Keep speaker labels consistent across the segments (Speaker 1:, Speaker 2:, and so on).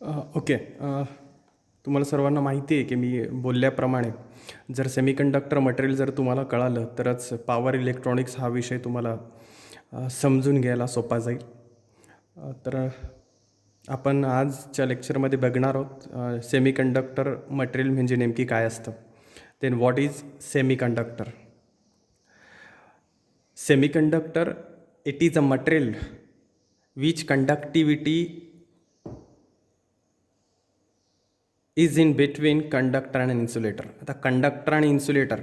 Speaker 1: Okay. तुम्हाला सर्वांना माहिती आहे की मी बोलल्याप्रमाणे जर सेमीकंडक्टर मटेरियल जर तुम्हाला कळालं तरच पॉवर इलेक्ट्रॉनिक्स हा विषय तुम्हाला समजून घ्यायला सोपा जाईल. तर आपण आजच्या लेक्चरमध्ये बघणार आहोत सेमीकंडक्टर मटेरियल म्हणजे नेमकी काय असतं. Then what is semiconductor. Semiconductor it is a material which conductivity is in between conductor आणि इन्सुलेटर. आता कंडक्टर आणि इन्सुलेटर,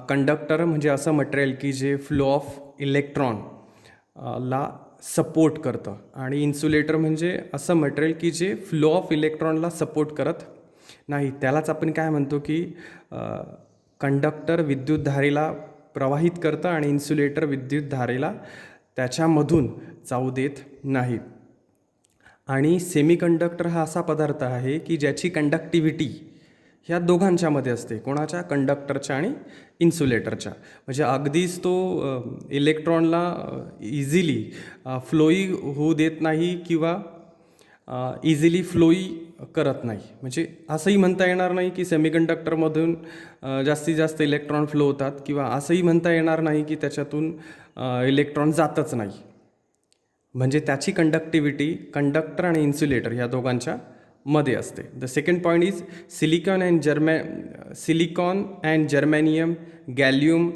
Speaker 1: कंडक्टर म्हणजे असं मटेरियल की जे फ्लो ऑफ इलेक्ट्रॉन ला सपोर्ट करतं आणि इन्सुलेटर म्हणजे असं मटेरियल की जे फ्लो ऑफ इलेक्ट्रॉनला सपोर्ट करत नाही. त्यालाच आपण काय म्हणतो की कंडक्टर विद्युतधारेला प्रवाहित करतं आणि इन्सुलेटर विद्युतधारेला त्याच्यामधून जाऊ देत नाही. आणि सेमीकंडक्टर हा असा पदार्थ आहे की ज्याची कंडक्टिव्हिटी ह्या दोघांच्यामध्ये असते, कोणाच्या, कंडक्टरच्या आणि इन्सुलेटरच्या. म्हणजे अगदीच तो इलेक्ट्रॉनला इझिली फ्लोई होऊ देत नाही किंवा इझिली फ्लोई करत नाही. म्हणजे असंही म्हणता येणार नाही की सेमीकंडक्टरमधून जास्तीत जास्त इलेक्ट्रॉन फ्लो होतात किंवा असंही म्हणता येणार नाही की त्याच्यातून इलेक्ट्रॉन जातच नाही. म्हणजे त्याची कंडक्टिव्हिटी कंडक्टर आणि इन्सुलेटर ह्या दोघांच्या मध्ये असते. The second point is silicon and germanium, gallium,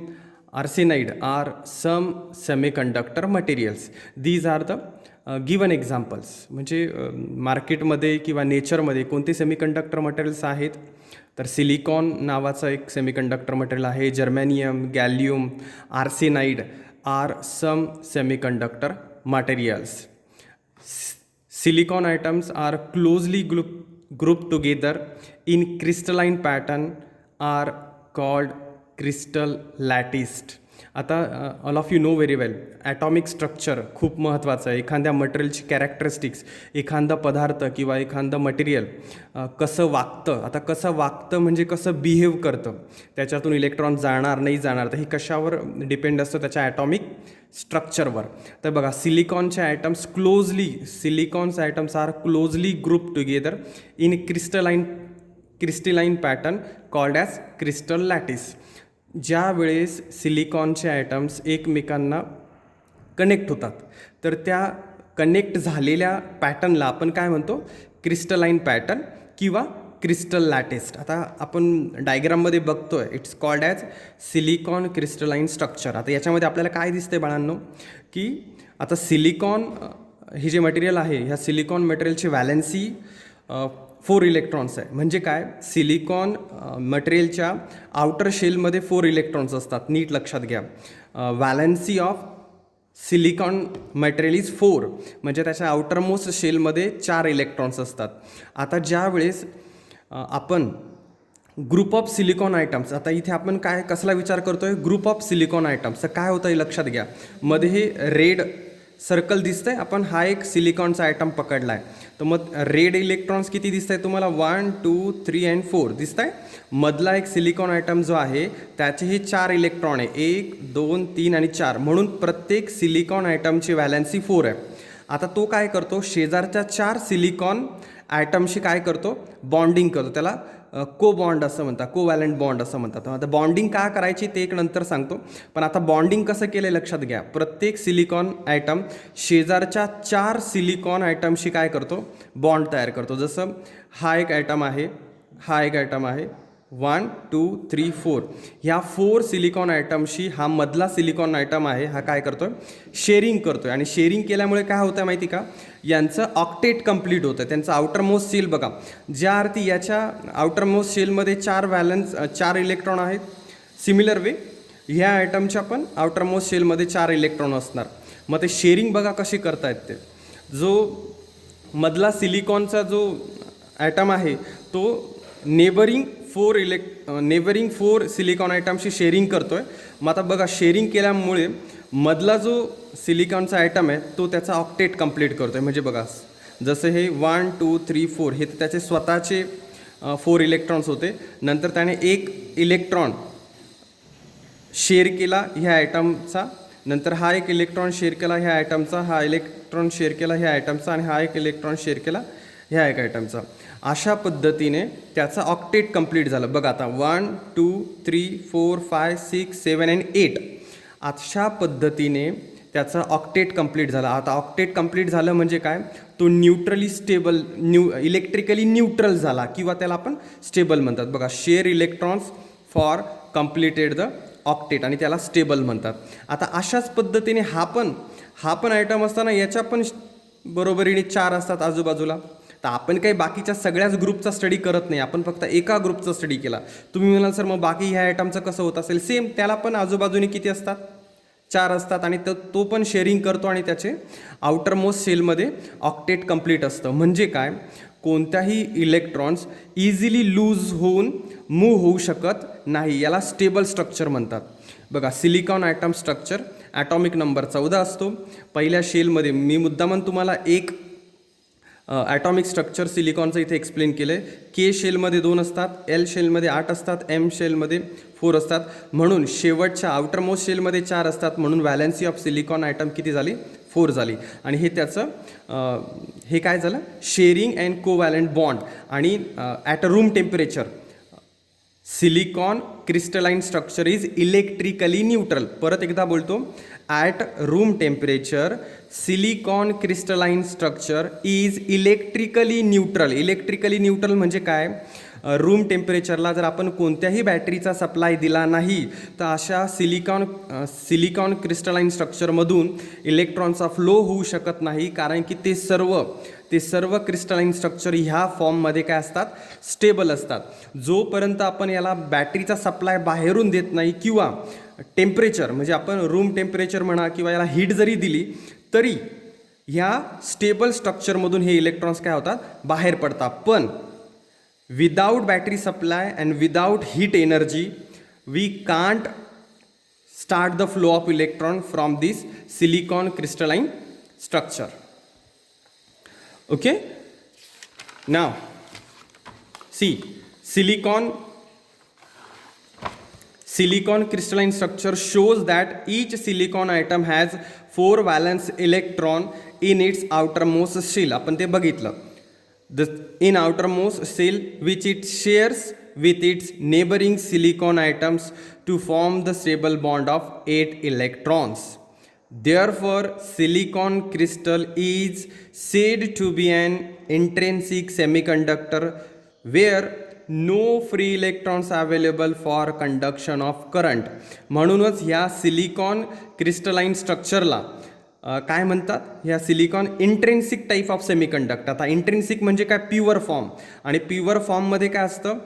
Speaker 1: arsenide are some semiconductor materials. These are the given examples. म्हणजे मार्केटमध्ये किंवा नेचरमध्ये कोणते सेमीकंडक्टर मटेरियल्स आहेत तर सिलिकॉन नावाचं एक सेमीकंडक्टर मटेरियल आहे, germanium, gallium, arsenide are some semiconductor materials. Silicon atoms are closely grouped together in crystalline pattern are called crystal lattice. आता all of you know very well atomic structure खूप महत्त्वाचं आहे. एखाद्या मटेरियलची characteristics, एखादा पदार्थ किंवा एखादं मटेरियल कसं वागतं. आता कसं वागतं म्हणजे कसं बिहेव करतं, त्याच्यातून इलेक्ट्रॉन जाणार नाही जाणार, तर हे कशावर डिपेंड असतं, त्याच्या ॲटॉमिक स्ट्रक्चरवर. तर बघा सिलिकॉनचे atoms silicon's atoms are closely group together in crystalline pattern called as crystal lattice. ज्या वेळेस सिलिकॉनचे ॲटम्स एकमेकांना कनेक्ट होतात तर त्या कनेक्ट झालेल्या पॅटर्नला आपण काय म्हणतो, क्रिस्टलाइन पॅटर्न किंवा क्रिस्टल लॅटिस. आता आपण डायग्राममध्ये बघतोय, it's called as silicon crystalline structure. आता याच्यामध्ये आपल्याला काय दिसते बाळांनो की आता सिलिकॉन हे जे मटेरियल आहे, ह्या सिलिकॉन मटेरियलची व्हॅलेन्सी 4 इलेक्ट्रॉन्स आहे. म्हणजे काय, सिलिकॉन मटेरियलच्या आउटर शेलमध्ये 4 इलेक्ट्रॉन्स असतात, नीट लक्षात घ्या. Valency of silicon material is 4, म्हणजे त्याच्या आउटरमोस्ट शेलमध्ये 4 इलेक्ट्रॉन्स असतात. आता ज्या वेळेस आपण ग्रुप ऑफ सिलिकॉन आयटम्स, आता इथे आपण काय कसला विचार करतोय, ग्रुप ऑफ सिलिकॉन आयटम्स. तर काय होतं हे लक्षात घ्या, मध्ये हे रेड सर्कल दिसतंय, आपण हा एक सिलिकॉनचा आयटम पकडला आहे. तर मग रेड इलेक्ट्रॉन्स किती दिसत आहे तुम्हाला, 1 2 3 and 4 दिसत आहे. मधला एक सिलिकॉन आयटम जो आहे त्याचे हे 4 इलेक्ट्रॉन आहे, 1 2 3 आणि 4, म्हणून प्रत्येक सिलिकॉन आयटमची व्हॅलेन्सी 4 आहे. आता तो काय करतो, शेजारच्या 4 सिलिकॉन ॲटमशी काय करतो, बॉन्डिंग करतो. त्याला को बॉन्ड असं म्हणतात, कोवॅलंट बॉन्ड असं म्हणतात. आता बॉन्डिंग का करायची ते एक नंतर सांगतो, पण आता बॉन्डिंग कसं केलं लक्षात घ्या. प्रत्येक सिलिकॉन ॲटम शेजारच्या 4 सिलिकॉन ॲटमशी काय करतो, बॉन्ड तयार करतो. जसं हा एक ॲटम आहे, हा एक ॲटम आहे, 1 2 3 4, ह्या 4 सिलिकॉन ॲटमशी हा मधला सिलिकॉन ॲटम आहे, हा काय करतोय, शेअरिंग करतोय. आणि शेअरिंग केल्यामुळे काय होतं माहिती का, यांचं ऑक्टेट कंप्लीट होतं. त्यांचं आउटरमोस्ट शेल बघा, ज्या अर्थी याच्या आउटरमोस्ट शेलमध्ये 4 इलेक्ट्रॉन आहेत, सिमिलर वे ह्या ॲटमच्या पण आउटरमोस्ट शेलमध्ये 4 इलेक्ट्रॉन असणार. मग ते शेअरिंग बघा कशी करतायत ते. जो मधला सिलिकॉनचा जो ॲटम आहे तो नेबरिंग 4 सिलिकॉन आयटमशी शेअरिंग करतो आहे. मग आता बघा शेअरिंग केल्यामुळे मधला जो सिलिकॉनचा आयटम आहे तो त्याचा ऑक्टेट कंप्लीट करतो आहे. म्हणजे बघा जसं हे 1 2 3 4 हे तर त्याचे स्वतःचे 4 इलेक्ट्रॉन्स होते, नंतर त्याने एक इलेक्ट्रॉन शेअर केला ह्या ॲटमचा, नंतर हा एक इलेक्ट्रॉन शेअर केला ह्या ॲटमचा, हा इलेक्ट्रॉन शेअर केला ह्या ॲटमचा, आणि हा एक इलेक्ट्रॉन शेअर केला ह्या एक आयटमचा. अशा पद्धतीने त्याचा ऑक्टेट कंप्लीट झालं. बघा आता 1 2 3 4 5 6 7 अँड 8 अशा पद्धतीने त्याचा ऑक्टेट कंप्लीट झाला. आता ऑक्टेट कंप्लीट झालं म्हणजे काय, तो न्यूट्रली स्टेबल इलेक्ट्रिकली न्यूट्रल झाला किंवा त्याला आपण स्टेबल म्हणतात. बघा share electrons for completed the octet आणि त्याला स्टेबल म्हणतात. आता अशाच पद्धतीने हा पण आयटम असताना याच्या पण बरोबरीने 4 असतात आजूबाजूला. तर आपण काही बाकीच्या सगळ्याच ग्रुपचा स्टडी करत नाही, आपण फक्त एका ग्रुपचा स्टडी केला. तुम्ही म्हणाल सर मग बाकी ह्या आयटमचं कसं होत असेल, सेम त्याला पण आजूबाजूने किती असतात, 4 असतात आणि तो पण शेअरिंग करतो आणि त्याचे आउटर मोस्ट सेलमध्ये ऑक्टेट कंप्लीट असतं. म्हणजे काय, कोणत्याही इलेक्ट्रॉन्स इझिली लूज होऊन मूव्ह होऊ शकत नाही, याला स्टेबल स्ट्रक्चर म्हणतात. बघा silicon atom structure atomic number 14 असतो. पहिल्या शेलमध्ये मी मुद्दामन तुम्हाला एक ॲटॉमिक स्ट्रक्चर सिलिकॉनचं इथे एक्सप्लेन केलं आहे. के शेलमध्ये 2 असतात, एल शेलमध्ये 8 असतात, एम शेलमध्ये 4 असतात. म्हणून शेवटच्या आउटर मोस्ट शेलमध्ये 4 असतात, म्हणून व्हॅलेन्सी ऑफ सिलिकॉन ॲटम किती झाली, 4 झाली. आणि हे त्याचं हे काय झालं, शेअरिंग अँड कोव्हॅलंट बॉन्ड. आणि at a room temperature silicon crystalline structure is electrically neutral. परत एकदा बोलतो, at room temperature silicon crystalline structure is electrically neutral. Electrically neutral म्हणजे काय, रूम टेम्परेचरला जर आपण कोणत्याही बॅटरीचा सप्लाय दिला नाही तर अशा सिलिकॉन क्रिस्टलाइन स्ट्रक्चरमधून इलेक्ट्रॉनचा फ्लो होऊ शकत नाही, कारण की ते सर्व क्रिस्टलाइन स्ट्रक्चर ह्या फॉर्ममध्ये काय असतात, स्टेबल असतात. जोपर्यंत आपण याला बॅटरीचा सप्लाय बाहेरून देत नाही किंवा टेम्परेचर म्हणजे आपण रूम टेम्परेचर म्हणा किंवा याला हीट जरी दिली तरी ह्या स्टेबल स्ट्रक्चरमधून हे इलेक्ट्रॉन्स काय होतात, बाहेर पडतात. पण without battery supply and without heat energy we can't start the flow of electron from this silicon crystalline structure. Okay, now see silicon crystalline structure shows that each silicon atom has 4 valence electron in its outermost shell. आपण ते बघितलं, in outermost shell which it shares with its neighboring silicon atoms to form the stable bond of 8 electrons. Therefore, silicon crystal is said to be an intrinsic semiconductor where no free electrons available for conduction of current. म्हणूनच ह्या silicon crystalline स्ट्रक्चरला काय म्हणतात, ह्या silicon intrinsic type of semiconductor. आता intrinsic म्हणजे काय, pure form. आणि pure फॉर्ममध्ये काय असतं,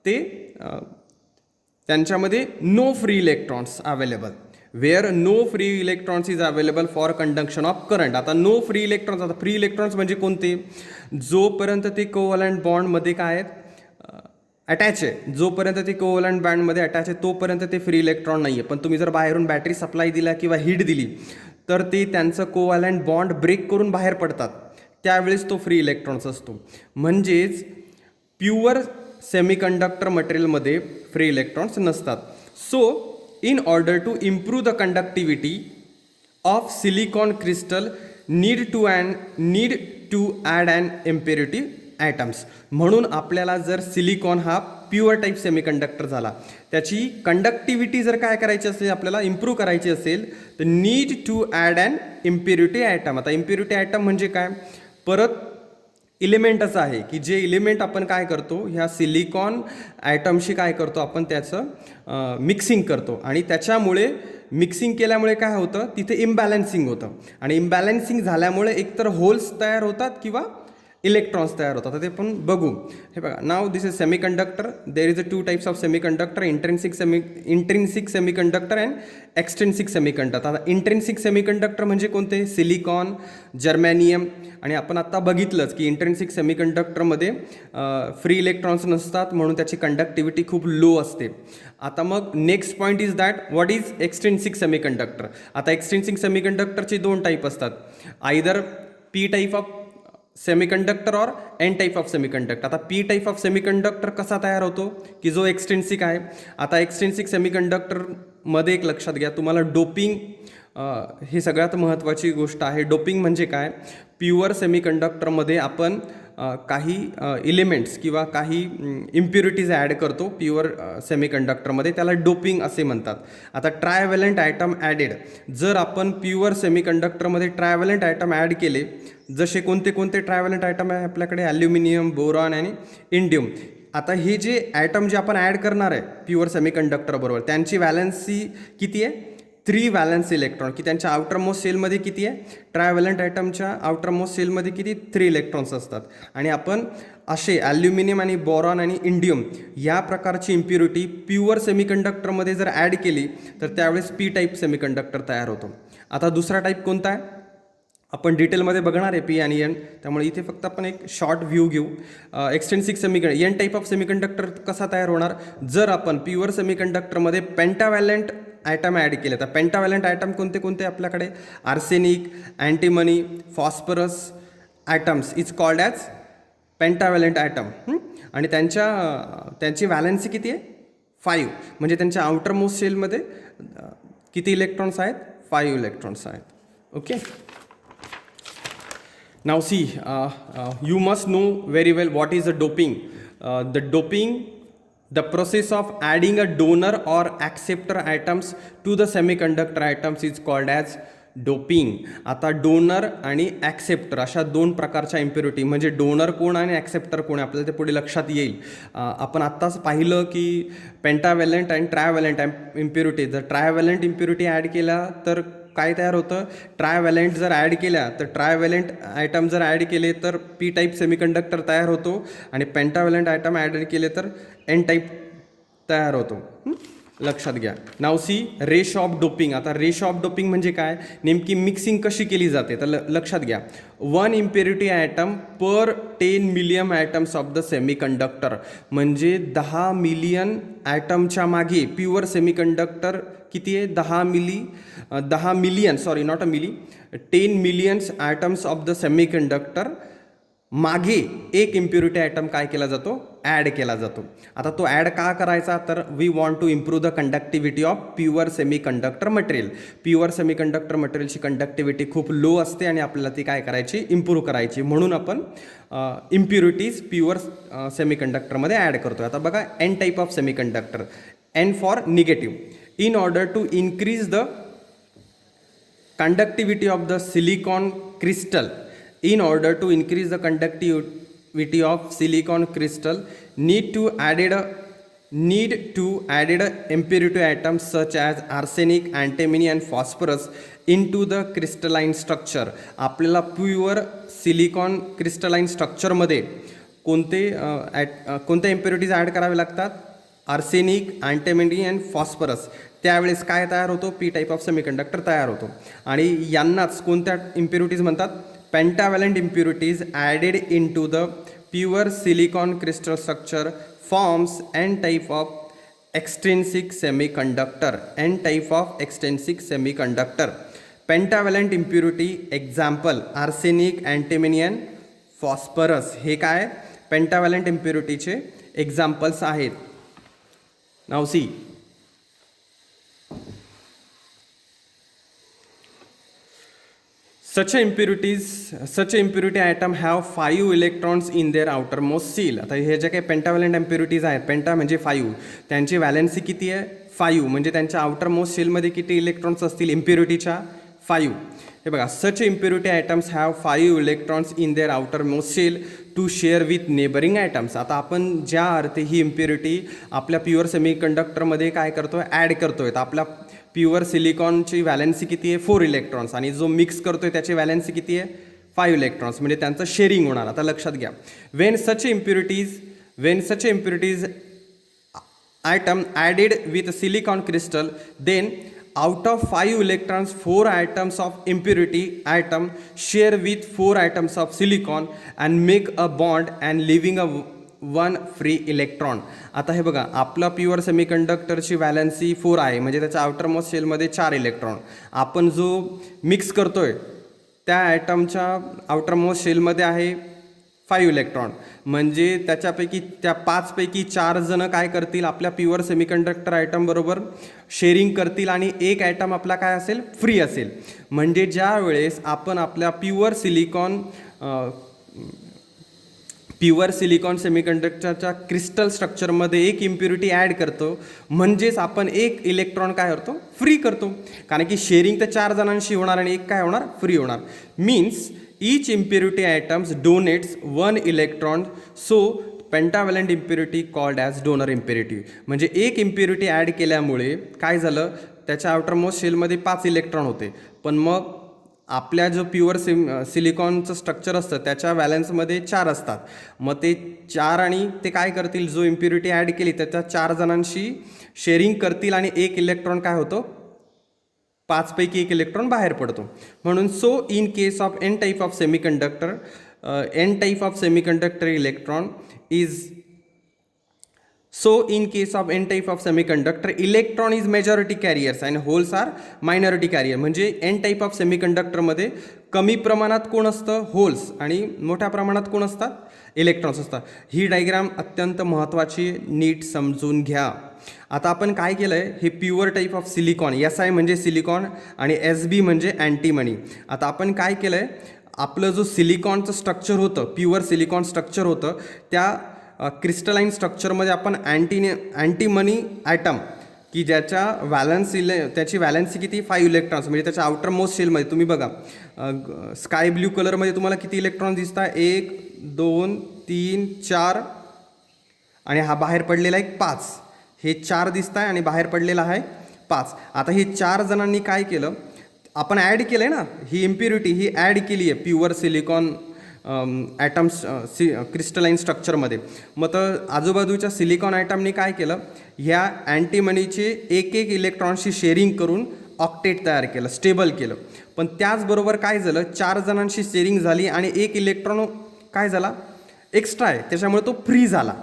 Speaker 1: ते त्यांच्यामध्ये no free electrons available, where no free electrons is available for conduction of current. आता नो फ्री इलेक्ट्रॉन्स, आता फ्री इलेक्ट्रॉन्स म्हणजे कोणते, जोपर्यंत ते कोव्हलंट बॉन्डमध्ये काय आहेत, अटॅच आहे, जोपर्यंत ते कोव्हलंट बँडमध्ये अटॅच आहे तोपर्यंत ते फ्री इलेक्ट्रॉन नाही आहे. पण तुम्ही जर बाहेरून बॅटरी सप्लाय दिला किंवा हीट दिली तर ते त्यांचं कोव्हलंट बॉन्ड ब्रेक करून बाहेर पडतात, त्यावेळेस तो फ्री इलेक्ट्रॉन्स असतो. म्हणजेच प्युअर सेमीकंडक्टर मटेरियलमध्ये फ्री इलेक्ट्रॉन्स नसतात. So in order to improve the conductivity of silicon crystal need to add an impurity atoms. म्हणून आपल्याला जर सिलिकॉन हा प्युअर टाईप सेमीकंडक्टर झाला, त्याची कंडक्टिव्हिटी जर काय करायची असेल, आपल्याला इम्प्रूव्ह करायची असेल तर need to add an impurity atom. आता इम्प्युरिटी ॲटम म्हणजे काय, परत इलिमेंट असं आहे की जे इलिमेंट आपण काय करतो, ह्या सिलिकॉन ॲटमशी काय करतो, आपण त्याचं मिक्सिंग करतो आणि त्याच्यामुळे मिक्सिंग केल्यामुळे काय होतं, तिथे इम्बॅलन्सिंग होतं आणि इम्बॅलन्सिंग झाल्यामुळे एकतर होल्स तयार होतात किंवा इलेक्ट्रॉन्स तयार होतात. ते पण बघू. हे बघा, now this is semiconductor. There is a 2 types of semiconductor, intrinsic semiconductor and extrinsic semiconductor. आता इंट्रिन्सिक सेमीकंडक्टर म्हणजे कोणते, सिलिकॉन, जर्मॅनियम. आणि आपण आत्ता बघितलंच की इंट्रिन्सिक सेमीकंडक्टरमध्ये फ्री इलेक्ट्रॉन्स नसतात, म्हणून त्याची कंडक्टिव्हिटी खूप लो असते. आता मग next point is that what is extrinsic semiconductor. आता एक्सट्रिन्सिक सेमीकंडक्टरचे 2 टाईप असतात, either P type of semiconductor और एन टाईप ऑफ सेमीकंडक्टर. आता पी टाईप ऑफ सेमीकंडक्टर कसा तयार होतो, की जो एक्सट्रिन्सिक आहे. आता एक्सट्रिन्सिक सेमीकंडक्टरमध्ये एक लक्षात घ्या, तुम्हाला डोपिंग ही सगळ्यात महत्त्वाची गोष्ट आहे. डोपिंग म्हणजे काय, प्युअर सेमीकंडक्टरमध्ये आपण काही इलिमेंट्स किंवा काही इम्प्युरिटीज ॲड करतो प्युअर सेमीकंडक्टरमध्ये, त्याला डोपिंग असे म्हणतात. आता ट्रायव्हॅलंट आयटम ॲडेड, जर आपण प्युअर सेमीकंडक्टरमध्ये ट्रायव्हॅलंट आयटम ॲड केले, जसे कोणते कोणते ट्रायव्हॅलंट आयटम आहे आपल्याकडे, ॲल्युमिनियम, बोरॉन आणि इंडियम. आता हे जे ॲटम जे आपण ॲड करणार आहे प्युअर सेमीकंडक्टरबरोबर, त्यांची व्हॅलन्सी किती आहे? 3 व्हॅलन्स इलेक्ट्रॉन, की त्यांच्या आउटरमोस्ट सेलमध्ये किती आहे? ट्रायव्हॅलंट आयटमच्या आउटरमोस्ट सेलमध्ये किती? 3 इलेक्ट्रॉन्स असतात. आणि आपण असे ॲल्युमिनियम आणि बोरॉन आणि इंडियम या प्रकारची इम्प्युरिटी प्युअर सेमीकंडक्टरमध्ये जर ॲड केली तर त्यावेळेस पी टाईप सेमीकंडक्टर तयार होतो. आता दुसरा टाईप कोणता आहे? आपण डिटेलमध्ये बघणार आहे पी आणि एन, त्यामुळे इथे फक्त आपण एक शॉर्ट व्ह्यू घेऊ. Extrinsic semiconductor, N type of semiconductor कसा तयार होणार? जर आपण प्युअर सेमीकंडक्टरमध्ये पेंटाव्हॅलंट आयटम ॲड केले. तर पेंटाव्हॅलंट आयटम कोणते कोणते आपल्याकडे? Arsenic, antimony, phosphorus atoms is called as pentavalent atom. आणि त्यांची व्हॅलन्सी किती आहे? 5. म्हणजे त्यांच्या आउटरमोस्ट सेलमध्ये किती इलेक्ट्रॉन्स आहेत? 5 इलेक्ट्रॉन्स आहेत. Okay. Now see, you must know very well what is the doping. The doping, the process of adding a donor or acceptor items to the semiconductor items is called as doping. आता donor आणि acceptor अशा 2 प्रकारच्या impurity, म्हणजे donor कोण आणि acceptor कोण आपल्याला ते पुढे लक्षात येईल. आपण आत्ताच पाहिलं की पेंटाव्हॅलंट आणि ट्रायव्हॅलंट इम्प्युरिटी, जर ट्रायव्हॅलंट इम्प्युरिटी ॲड केला तर काय तयार होतं? ट्रायव्हॅलंट जर ॲड केल्या तर ट्रायव्हॅलंट आयटम जर ॲड केले तर पी टाईप सेमीकंडक्टर तयार होतो, आणि पेंटाव्हॅलंट आयटम ॲड केले तर एन टाईप तयार होतो. लक्षात घ्या. नाव सी रेशो ऑफ डोपिंग. आता रेशो ऑफ डोपिंग म्हणजे काय? नेमकी मिक्सिंग कशी केली जाते? तर लक्षात घ्या. 1 impurity item per 10 million items of the semiconductor, म्हणजे 10 मिलियन आयटमच्या मागे प्युअर सेमीकंडक्टर किती आहे? 10 million, sorry not a milli, 10 millions items of the semiconductor मागे एक इम्प्युरिटी आयटम काय केला जातो? ॲड केला जातो. आता तो ॲड का करायचा? तर we want to improve the conductivity of pure semiconductor material. Pure semiconductor मटेरियलची कंडक्टिव्हिटी खूप लो असते आणि आपल्याला ती काय करायची? इम्प्रूव्ह करायची. म्हणून आपण इम्प्युरिटीज प्युअर सेमीकंडक्टरमध्ये ॲड करतो. आता बघा, N type of semiconductor, N for negative. In order to increase the conductivity of the silicon crystal, in order to increase the conductivity of silicon crystal, need to added impurity items such as arsenic, antimony and phosphorus into the crystalline structure. आपल्याला pure silicon crystalline स्ट्रक्चरमध्ये कोणत्या impurities add करावे लागतात? Arsenic, antimony and phosphorus. त्यावेळेस काय तयार होतो? P type of semiconductor तयार होतो. आणि यांनाच कोणत्या इम्प्युरिटीज म्हणतात? Pentavalent impurities added into the pure silicon crystal structure forms N type of extrinsic semiconductor. N type of extrinsic semiconductor. Pentavalent impurity example arsenic, antimony and phosphorus. हे काय? Pentavalent इम्प्युरिटीचे examples आहेत. Now see, such a impurity atom have 5 electrons in their outermost seal. आता हे जे काही pentavalent impurities आहेत, पेंटा म्हणजे 5, त्यांची व्हॅलन्सी किती आहे? 5. म्हणजे त्यांच्या आउटरमोस्ट सेलमध्ये किती इलेक्ट्रॉन्स असतील इम्प्युरिटीच्या? 5. हे बघा, such impurity atoms have 5 electrons in their outermost shell to share with neighbouring atoms. आता आपण ज्या अर्थे ही इम्प्युरिटी आपल्या प्युअर सेमीकंडक्टरमध्ये काय करतोय? ॲड करतोय. तर आपल्या प्युअर सिलिकॉनची व्हॅलन्सी किती आहे? 4 इलेक्ट्रॉन्स. आणि जो मिक्स करतोय त्याची व्हॅलन्सी किती आहे? 5 इलेक्ट्रॉन्स. म्हणजे त्यांचं शेअरिंग होणार. आता लक्षात घ्या, when such impurities item added with silicon crystal, then out of 5 electrons 4 items of impurity atom share with 4 items of silicon and make a bond and leaving a 1 free electron. आता हे बघा, आपला pure सेमीकंडक्टरची valency 4 आहे, म्हणजे त्याच्या outermost सेलमध्ये 4 electron. आपण जो मिक्स करतोय त्या ॲटमच्या आउटरमोस्ट सेलमध्ये आहे 5 इलेक्ट्रॉन. म्हणजे त्याच्यापैकी त्या 5 पैकी 4 जण काय करतील? आपल्या प्युअर सेमीकंडक्टर आयटम बरोबर शेअरिंग करतील आणि एक आयटम आपला काय असेल? फ्री असेल. म्हणजे ज्या वेळेस आपण आपल्या प्युअर सिलिकॉन प्युअर सिलिकॉन सेमीकंडक्टरच्या क्रिस्टल स्ट्रक्चरमध्ये एक इम्प्युरिटी ॲड करतो, म्हणजेच आपण एक इलेक्ट्रॉन काय करतो, फ्री करतो. कारण की शेअरिंग तर 4 जणांशी होणार आणि एक काय होणार, फ्री होणार. Means each impurity items donates 1 electron, so pentavalent impurity called as donor impurity. म्हणजे एक इम्प्युरिटी ॲड केल्यामुळे काय झालं, त्याच्या आउटरमोस्ट शेलमध्ये 5 इलेक्ट्रॉन होते, पण मग आपल्या जो प्युअर सिलिकॉनचं स्ट्रक्चर असतं त्याच्या बॅलन्समध्ये 4 असतात. मग ते 4 आणि ते काय करतील, जो इम्प्युरिटी ॲड केली त्याच्या 4 जणांशी शेअरिंग करतील आणि एक इलेक्ट्रॉन काय होतो, 5 पैकी एक इलेक्ट्रॉन बाहेर पडतो. म्हणून so in case of N type of semiconductor electron is So in case of n type of semiconductor, electron is majority carriers and holes are minority carrier. म्हणजे n type of semiconductor मध्ये कमी प्रमाणात कोण असतं, holes, आणि मोठ्या प्रमाणात कोण असतात, इलेक्ट्रॉन्स असतात. ही डायग्राम अत्यंत महत्त्वाची, नीट समजून घ्या. आता आपण काय केलं आहे, हे pure type of silicon, SI म्हणजे सिलिकॉन आणि SB म्हणजे अँटीमनी. आता आपण काय केलं आहे, आपलं जो सिलिकॉनचं स्ट्रक्चर होतं, प्युअर सिलिकॉन स्ट्रक्चर होतं, त्या क्रिस्टलाइन स्ट्रक्चरमध्ये आपण अँटीमनी ॲटम, की ज्याच्या त्याची व्हॅलन्सी किती, 5 इलेक्ट्रॉन्स, म्हणजे त्याच्या आउटर मोस्ट शेलमध्ये तुम्ही बघा स्काय ब्ल्यू कलरमध्ये तुम्हाला किती इलेक्ट्रॉन दिसतात, 1 2 3 4, आणि हा बाहेर पडलेला एक 5, हे 4 दिसत आहे आणि बाहेर पडलेला आहे 5. आता हे 4 जणांनी काय केलं, आपण ॲड केलं आहे ना, ही इम्प्युरिटी ही ॲड केली आहे प्युअर सिलिकॉन ॲटम्स क्रिस्टलाइन स्ट्रक्चरमध्ये. मग तर आजूबाजूच्या सिलिकॉन ॲटमनी काय केलं, ह्या अँटीमनीचे एक इलेक्ट्रॉनशी शेअरिंग करून ऑक्टेट तयार केलं, स्टेबल केलं. पण त्याचबरोबर काय झालं, 4 जणांशी शेअरिंग झाली आणि एक इलेक्ट्रॉन काय झाला, एक्स्ट्रा आहे, त्याच्यामुळे तो फ्री झाला.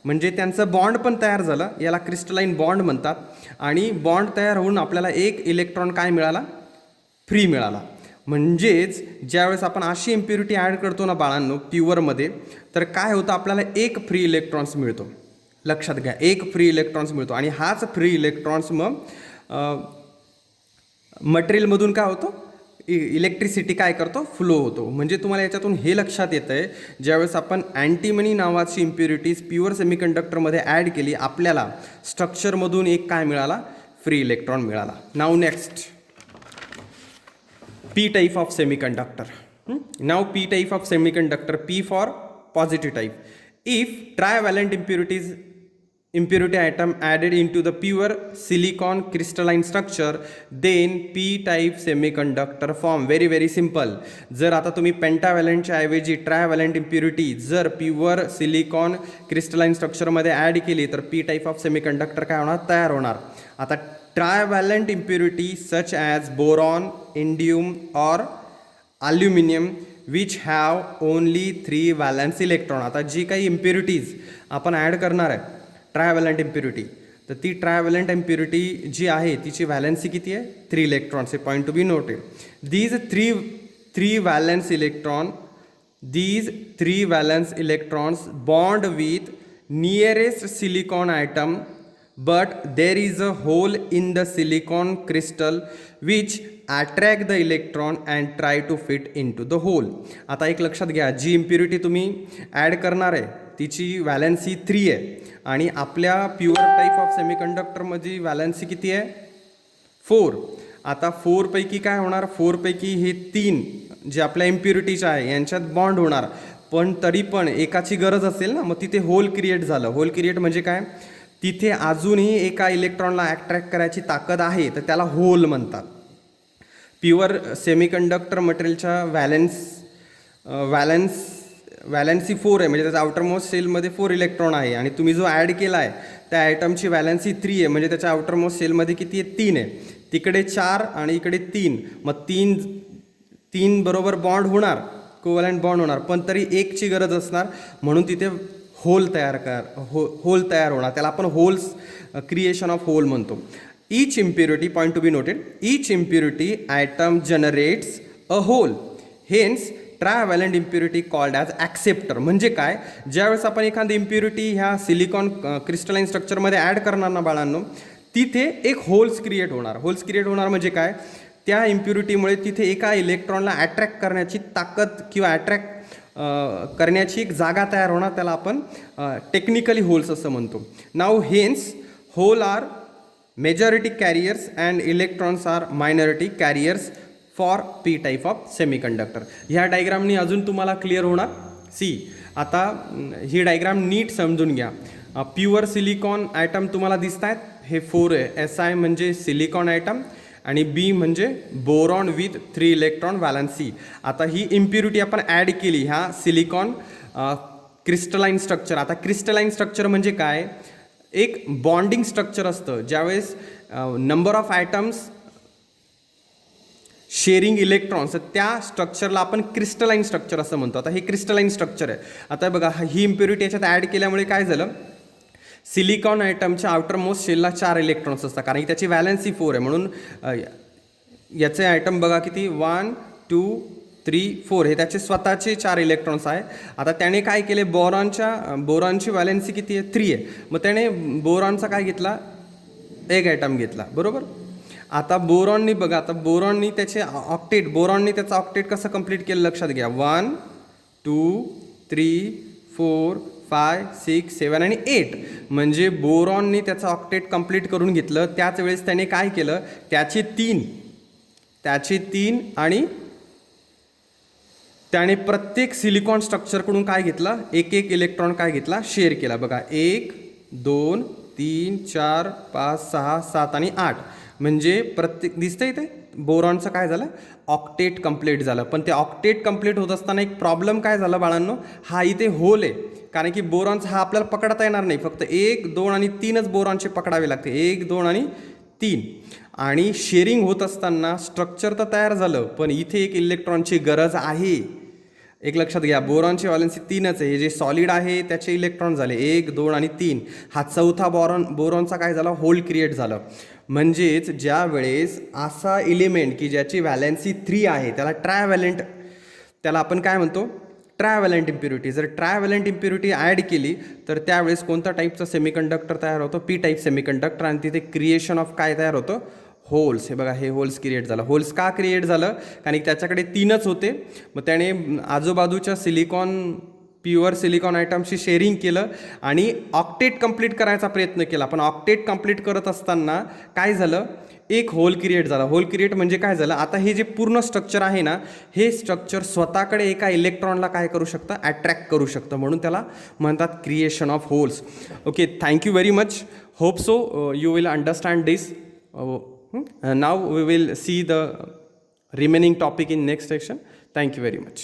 Speaker 1: म्हणजे त्यांचं बॉन्ड पण तयार झालं, याला क्रिस्टलाइन बॉन्ड म्हणतात. आणि बॉन्ड तयार होऊन आपल्याला एक इलेक्ट्रॉन काय मिळाला, फ्री मिळाला. म्हणजेच ज्यावेळेस आपण अशी इम्प्युरिटी ॲड करतो ना बाळांनो प्युअरमध्ये, तर काय होतं, आपल्याला एक फ्री इलेक्ट्रॉन्स मिळतो. लक्षात घ्या, एक फ्री इलेक्ट्रॉन्स मिळतो. आणि हाच फ्री इलेक्ट्रॉन्स मग मटेरियलमधून काय होतो, इलेक्ट्रिसिटी काय करतो, फ्लो होतो. म्हणजे तुम्हाला याच्यातून हे लक्षात येतं आहे, ज्यावेळेस आपण अँटीमनी नावाची इम्प्युरिटीज प्युअर सेमीकंडक्टरमध्ये ॲड केली, आपल्याला स्ट्रक्चरमधून एक काय मिळाला, फ्री इलेक्ट्रॉन मिळाला. नाव next, P type of semiconductor. Now P type of semiconductor, P for positive type. If trivalent impurity atom added into the pure silicon crystalline structure, then P type semiconductor form. Very very simple. जर आता तुम्ही पेंटाव्हॅलंटच्या ऐवजी ट्रायव्हॅलंट impurity जर pure silicon crystalline स्ट्रक्चरमध्ये add केली, तर P type of semiconductor काय होणार, तयार होणार. आता trivalent impurity such as boron, indium or aluminum which have only 3 valence electron. आता जी काही इम्प्युरिटीज आपण ॲड करणार आहे ट्रायव्हॅलंट इम्प्युरिटी, तर ती ट्रायव्हॅलंट इम्प्युरिटी जी आहे तिची व्हॅलन्सी किती आहे, 3 इलेक्ट्रॉन्स. हे point to be noted. these three valence electrons bond with nearest silicon atom, but there is a hole in the silicon crystal which attract the electron and try to fit into the hole. आता एक लक्षात घ्या, जी impurity तुम्ही add करणार आहे तिची valency 3 आहे आणि आपल्या प्युअर टाईप ऑफ सेमीकंडक्टरमध्ये व्हॅलन्सी किती आहे, 4. आता 4 पैकी काय होणार, 4 पैकी हे 3 जे आपल्या इम्प्युरिटीच्या आहे यांच्यात बॉन्ड होणार, पण तरी पण एकाची गरज असेल ना, मग तिथे होल क्रिएट झालं. होल क्रिएट म्हणजे काय, तिथे अजूनही एका इलेक्ट्रॉनला अट्रॅक्ट करायची ताकद आहे, तर त्याला होल म्हणतात. प्युअर सेमीकंडक्टर मटेरियलच्या व्हॅलन्सी 4 आहे, म्हणजे त्याचा आउटरमोस्ट सेलमध्ये 4 इलेक्ट्रॉन आहे. आणि तुम्ही जो ॲड केला आहे त्या ॲटमची व्हॅलन्सी 3 आहे, म्हणजे त्याच्या आउटरमोस्ट सेलमध्ये किती आहे, 3 आहे. तिकडे 4 आणि इकडे 3, मग 3 बरोबर बॉन्ड होणार, कोव्हॅलंट बॉन्ड होणार, पण तरी एकची गरज असणार, म्हणून तिथे होल तयार होणार, त्याला आपण होल्स, क्रिएशन ऑफ होल म्हणतो. Each impurity, point to be noted, each impurity atom generates a hole, hence trivalent impurity called as acceptor. म्हणजे काय, ज्यावेळेस आपण एखादी इम्प्युरिटी ह्या सिलिकॉन क्रिस्टलाइन स्ट्रक्चरमध्ये ॲड करणार ना बाळांनो, तिथे एक होल्स क्रिएट होणार. होल्स क्रिएट होणार म्हणजे काय, त्या इम्प्युरिटीमुळे तिथे एका इलेक्ट्रॉनला अट्रॅक्ट करण्याची ताकद किंवा करण्याची एक जागा तयार होणार, त्याला आपण टेक्निकली होल्स असं म्हणतो. Now hence hole are majority carriers and electrons are minority carriers for P type of semiconductor. ह्या डायग्रामनी अजून तुम्हाला क्लिअर होणार. सी, आता ही डायग्राम नीट समजून घ्या. प्युअर सिलिकॉन ॲटम तुम्हाला दिसत आहेत, हे 4 आहे. SI म्हणजे सिलिकॉन ॲटम आणि B म्हणजे बोरॉन विथ 3 इलेक्ट्रॉन व्हॅलन्सी. आता ही इम्प्युरिटी आपण ॲड केली ह्या सिलिकॉन क्रिस्टलाइन स्ट्रक्चर. आता क्रिस्टलाइन स्ट्रक्चर म्हणजे काय, एक बॉन्डिंग स्ट्रक्चर असतं ज्यावेळेस number of atoms sharing electrons, त्या स्ट्रक्चरला आपण क्रिस्टलाइन स्ट्रक्चर असं म्हणतो. आता हे क्रिस्टलाइन स्ट्रक्चर आहे. आता बघा ही इम्प्युरिटी याच्यात ॲड केल्यामुळे काय झालं, सिलिकॉन आयटमच्या आउटर मोस्ट शेलला 4 इलेक्ट्रॉन्स असतात कारण की त्याची व्हॅलन्सी 4 आहे. म्हणून याचे आयटम बघा किती, 1 2 3 4, हे त्याचे स्वतःचे 4 इलेक्ट्रॉन्स आहे. आता त्याने काय केले, बोरॉनची व्हॅलन्सी किती आहे, 3 आहे. मग त्याने बोरॉनचा काय घेतला, एक आयटम घेतला, बरोबर. आता बोरॉननी बघा, आता बोरॉननी त्याचे ऑक्टेट, बोरॉननी त्याचा ऑक्टेट कसं कंप्लीट केलं लक्षात घ्या. 1 2 3 4 5 6 7 आणि 8, म्हणजे बोरॉननी त्याचं ऑक्टेट कंप्लीट करून घेतलं. त्याच वेळेस त्याने काय केलं, त्याचे 3 आणि त्याने प्रत्येक सिलिकॉन स्ट्रक्चरकडून काय घेतलं, एक इलेक्ट्रॉन काय घेतला, शेअर केला. बघा 1 2 3 4 5 6 7 आणि 8, म्हणजे प्रत्येक दिसतंय इथे बोरॉनचं काय झालं, ऑक्टेट कंप्लीट झालं. पण ते ऑक्टेट कंप्लीट होत असताना एक प्रॉब्लेम काय झाला बाळांनो, हा इथे होल आहे. कारण की बोरॉनचा हा आपल्याला पकडता येणार नाही, फक्त 1 2 आणि 3च बोरॉनचे पकडावे लागते, 1 2 आणि 3. आणि शेअरिंग होत असताना स्ट्रक्चर तर तयार झालं, पण इथे एक इलेक्ट्रॉनची गरज आहे. एक लक्षात घ्या, बोरॉनची व्हॅलन्सी 3च आहे. हे जे सॉलिड आहे त्याचे इलेक्ट्रॉन झाले 1 2 आणि 3. हा चौथा बोरॉनचा काय झाला, होल क्रिएट झालं. म्हणजेच ज्या वेळेस असा एलिमेंट की ज्याची व्हॅलन्सी 3 आहे त्याला ट्रायव्हॅलंट, त्याला आपण काय म्हणतो, ट्रायव्हॅलंट इम्प्युरिटी. जर ट्रायव्हॅलंट इम्प्युरिटी ॲड केली तर त्यावेळेस कोणत्या टाईपचा सेमीकंडक्टर तयार होतो, पी टाईप सेमीकंडक्टर. आणि तिथे क्रिएशन ऑफ काय तयार होतं, होल्स. हे बघा, हे होल्स क्रिएट झालं. होल्स का क्रिएट झालं, कारण की त्याच्याकडे 3च होते. मग त्याने आजूबाजूच्या प्युअर सिलिकॉन आयटमशी शेअरिंग केलं आणि ऑक्टेट कंप्लीट करायचा प्रयत्न केला. पण ऑक्टेट कंप्लीट करत असताना काय झालं, एक होल क्रिएट झाला. होल क्रिएट म्हणजे काय झालं, आता हे जे पूर्ण स्ट्रक्चर आहे ना, हे स्ट्रक्चर स्वतःकडे एका इलेक्ट्रॉनला काय करू शकतं, अट्रॅक्ट करू शकतं. म्हणून त्याला म्हणतात creation of holes. Okay, thank you very much. Hope so you will understand this. Now we will see the remaining topic in next section. Thank you very much.